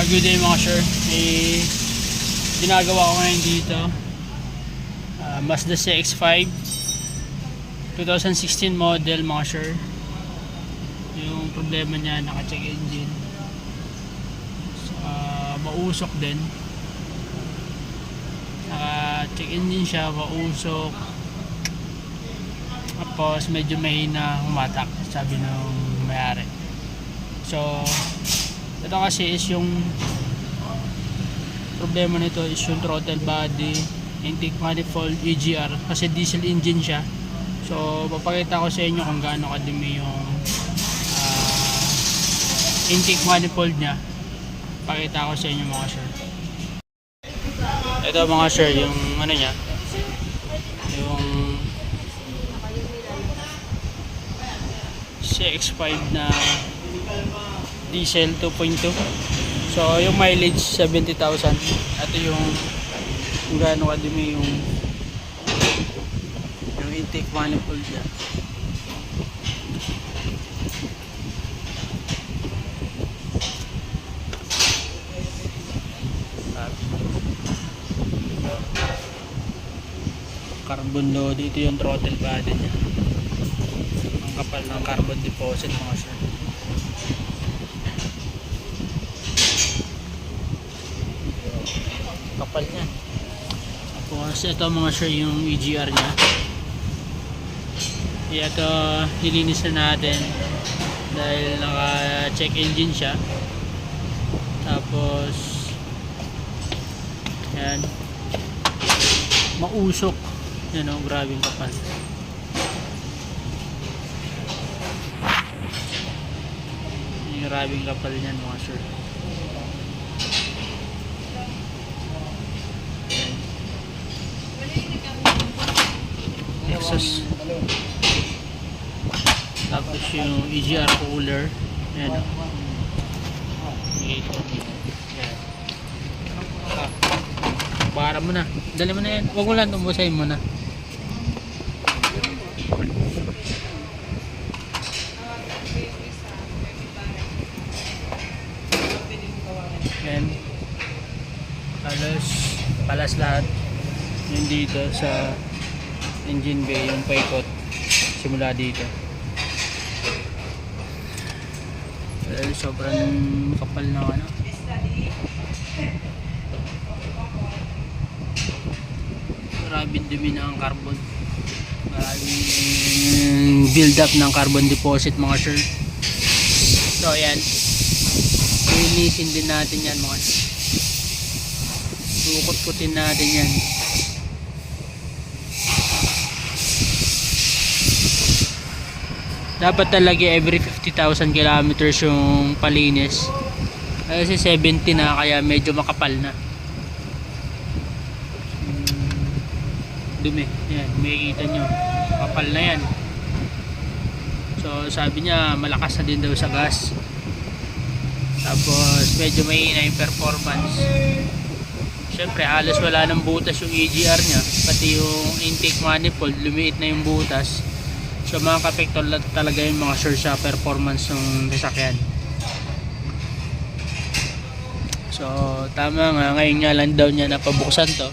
Good day mga sir. May ginagawa ko ngayon dito. Mazda CX-5 2016 model mga sir. Yung problema niya, naka-check engine. Mausok din. Naka-check engine siya, mausok. Tapos medyo mahina humatak, sabi nung may-ari. So ito kasi is yung problema nito is yung throttle body, intake manifold, EGR kasi diesel engine siya. So papakita ko sa inyo kung gaano kadumi yung intake manifold nya. Pakita ko sa inyo mga sir. Ito mga sir, yung ano nya, yung CX-5 na diesel 2.2. So yung mileage 70,000. Ito yung gaano kadumi yung intake manifold niya. Carbon load, ito yung throttle body niya. Ang kapal ng carbon deposit mga sir. Kapal niya. Tapos ito mga sir yung EGR nya. Ito nilinis na natin dahil naka check engine siya. Tapos yan, mausok yan o, grabing kapal. Yung grabing kapal niyan mga sir. Exhaust. Tapos yung EGR cooler. Ayan o. Bara mo na. Dali mo na yan. Huwag mo lang tumbusahin mo na. Ayan. Palas lahat. Yung dito sa engine bay, yung paikot simula dito. Dahil sobrang kapal na ano. Maraming dumi na ang carbon. Maraming build up ng carbon deposit mga sir. So ayan, linisin din natin yan mga sir. Sukot-kutin natin yan. Dapat talaga every 50,000 kilometers yung palinis. Kasi 70 na, kaya medyo makapal na. Dumi. Yan, makikita nyo. Kapal na yan. So sabi niya malakas na din daw sa gas. Tapos medyo mahina yung performance. Siyempre halos wala ng butas yung EGR nya. Pati yung intake manifold, lumiit na yung butas. So makaka-apekto talaga yung mga sure sa performance ng sasakyan. So tama nga, ngayon nga lang daw niya napabuksan to.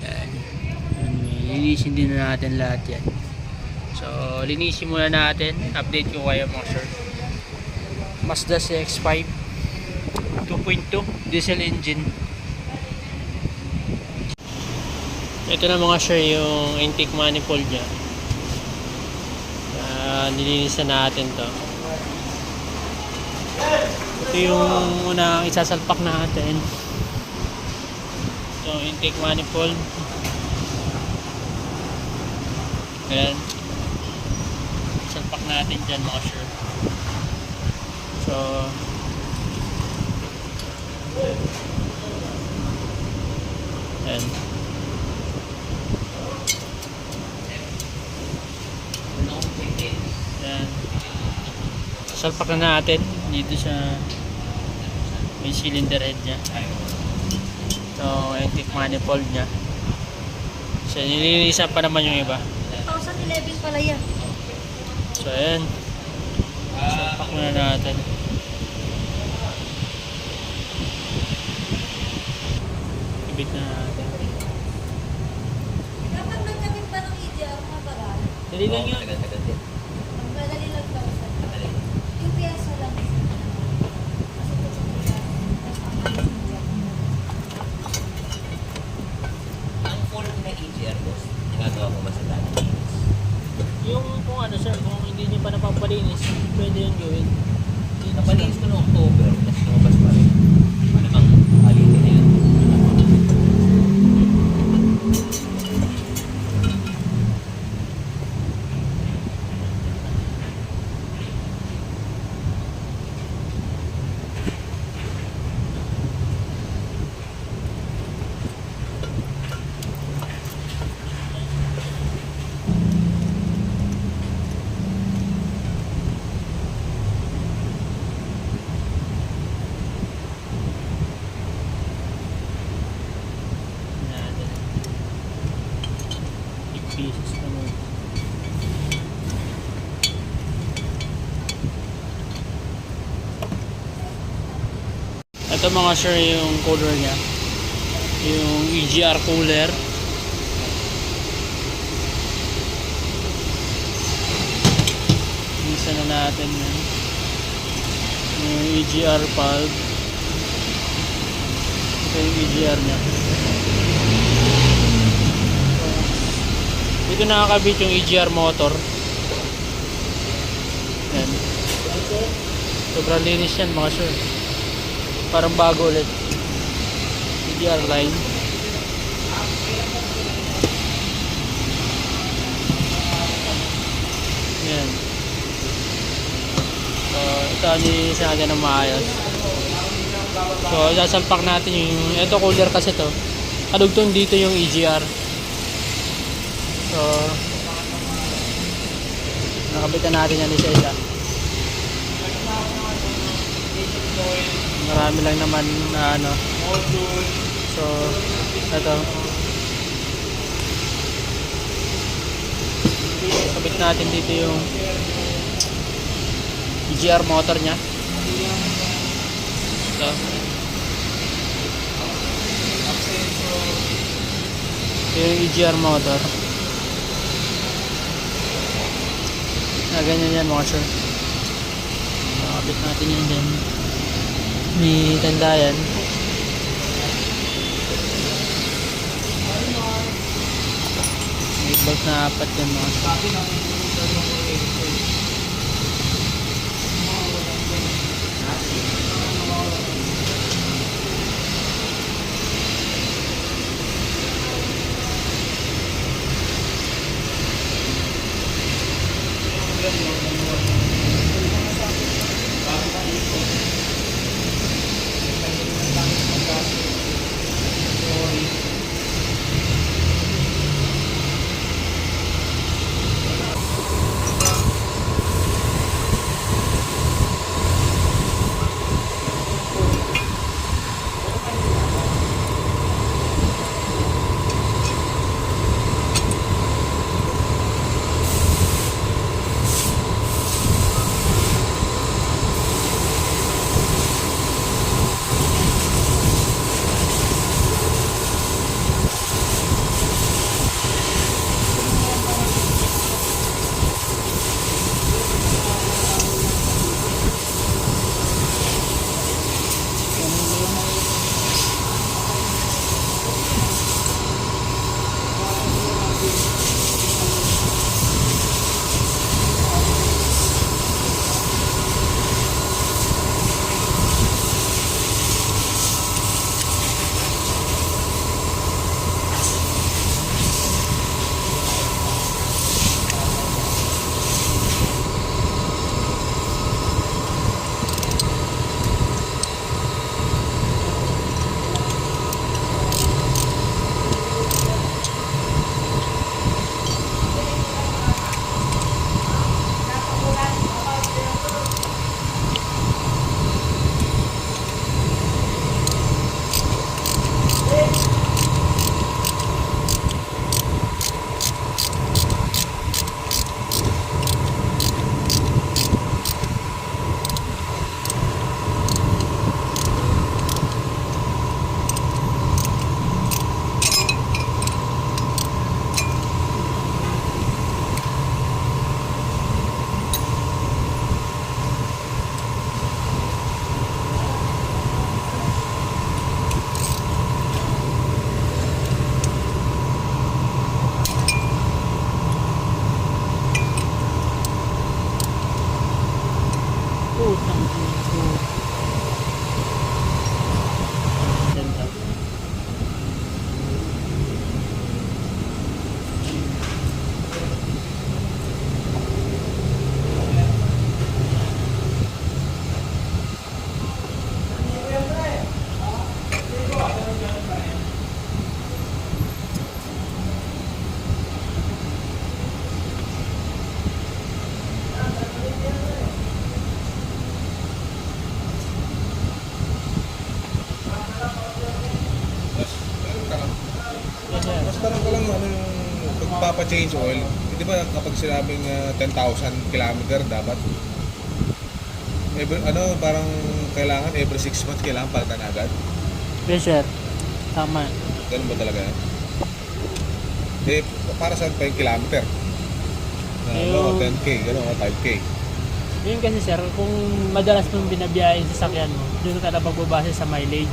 Yan. Linisin din na natin lahat yan. So linisin muna natin. Update ko kayo mga sure. Mazda CX-5 2.2 diesel engine. Ito na mga sure yung intake manifold nya. Nilinis na natin to. Ito yung unang isasalpak natin. Ito yung intake manifold. Ayan. Salpak natin dyan mga sure. So ayan. Salpak na natin dito sa may cylinder head nya. So intake manifold nya. So nililisan pa naman yung iba. 2011 pala yan. So ayan. Salpak na natin. kabit na natin. Dapat magkabit pa ng EGR, mabagal. Dali lang yun. Tagal-tagal din. Magdadali lang daw sa Madali. yung piyesa lang. Kasi ito sa piyesa. Ang full na EGR boss, ginagawa ko ba sa dati? Yung kung ano sir, kung hindi nyo pa napapalinis, pwede yung gawin. Napalinis ko noong October, kasi lumabas pa rin. Malamang alitin na yun. Natin. 8 pieces na mo. Ito mga sir yung cooler niya. Yung EGR cooler. Isa na natin yan. Yung EGR valve. Ito yung EGR niya. Dito nakakabit yung EGR motor. Yan. Sobrang linis yan mga sir. Parang bago ulit. EGR line. Yan. So, ito nilinisin natin ng maayos. So, sasalpak natin yung... Ito cooler kasi to. Kadugtong dito yung EGR. So, nakabitan natin yan isa-isa. Marami lang naman na ano. So, ito. Kabit natin dito yung EGR motor nya. Ito. Ito yung EGR motor. Na ganyan yan mga sir. Nakabit natin yan din. May tanda yan. May bolt na 4 yan mga sir. tanong ko lang ano yung pagpapa-change oil. Di ba kapag sinabing 10,000 kilometer dapat parang kailangan every 6 months kailangan palitan agad? Yes, sir. Tama. Ganun ba talaga yan? Eh, para saan pa yung kilometer? Yung- 10K, gano'n, 5K. Yun kasi sir, kung madalas mong binabiyahe sa sakyan mo, doon ka talaga pagbabase sa mileage.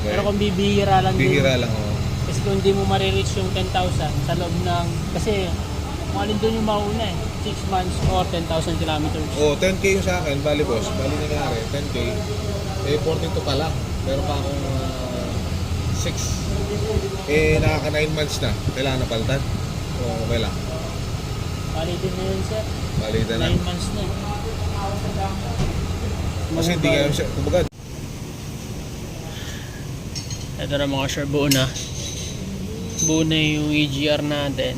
Okay. Pero kung bibihira lang Bihira din, lang, oh. kasi kung hindi mo marireach yung 10,000 sa loob ng, kasi kung alin doon yung mauna 6 months or 10,000 kilometers. Oh, 10K yung sa akin, bali boss, bali nangyari, 10K, eh 42 pa lang, pero pa akong 6, eh nakaka 9 months na, kailangan na palitan? O okay lang, Bali din na yun sir, balitan na. 9 months na. Kasi hindi nga siya, kumbaga, Ito na mga sir, buo na. Buo na yung EGR natin.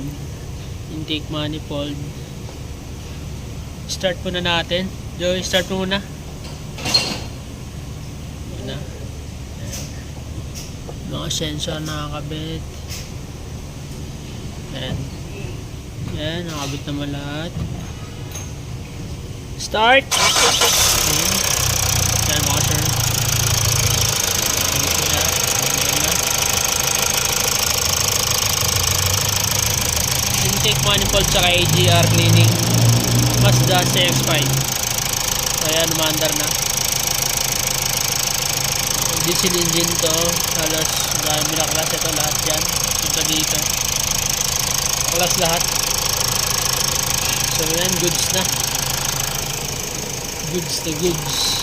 Intake manifold. Start muna natin. Joey, start mo muna. Muna. Mga sensor nakakabit. Ayan. Ayan, nakakabit naman lahat. Start! Ayan. Ayan mga sir. Ayan na. Ayan na. Intake manifold sa AGR cleaning. Mazda CX-5. Ayan, umandar na. Diesel engine to. Halos dahil minaklas ito lahat yan. Punta dito. Maklas lahat. So yan, goods na. Goods to goods.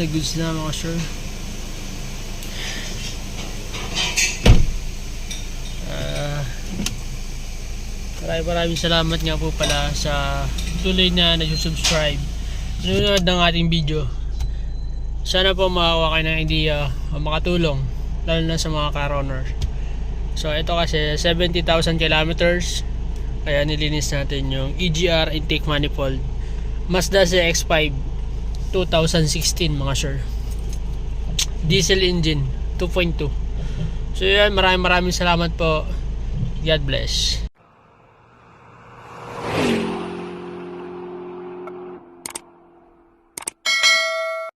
Goods na mga sir. Maraming salamat nga po pala sa tuloy na nag-subscribe nanonood ng ating video. Sana po makakuha kayo ng idea o makatulong lalo na sa mga car owners. So ito kasi 70,000 kilometers, kaya nilinis natin yung EGR intake manifold Mazda CX-5 2016 mga sir. Diesel engine 2.2. So yan, maraming salamat po. God bless.